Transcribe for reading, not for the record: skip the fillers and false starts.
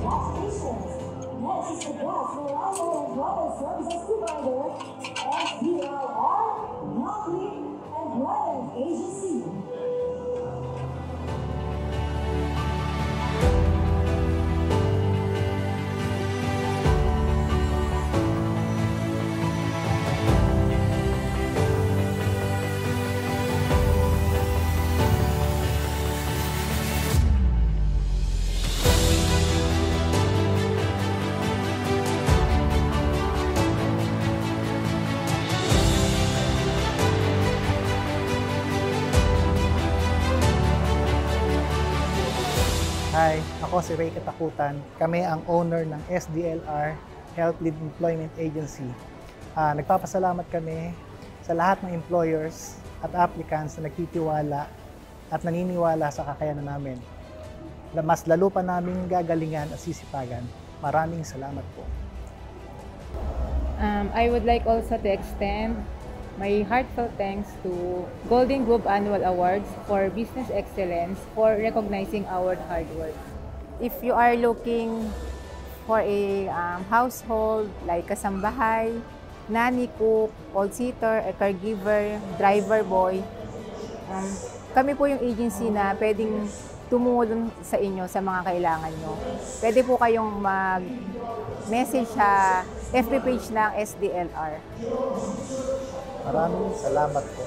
Congratulations! Next is the best reliable employment services provider, SDLR Healthy Employment Agency. Hi, ako si Ray Katakutan. Kami ang owner ng SDLR Health Lead Employment Agency. Nagpapasalamat kami sa lahat ng employers at applicants na nagtitiwala at naniniwala sa kakayanan namin. Mas lalo pa namin gagalingan at sisipagan. Maraming salamat po. I would like also to extend my heartfelt thanks to Golden Globe Annual Awards for Business Excellence for recognizing our hard work. If you are looking for a household like kasambahay, nanny, cook, all-seater, a caregiver, driver boy, kami po yung agency na pwedeng tumulong sa inyo sa mga kailangan nyo. Pwede po kayong mag-message sa FB page ng SDLR. Maraming salamat po.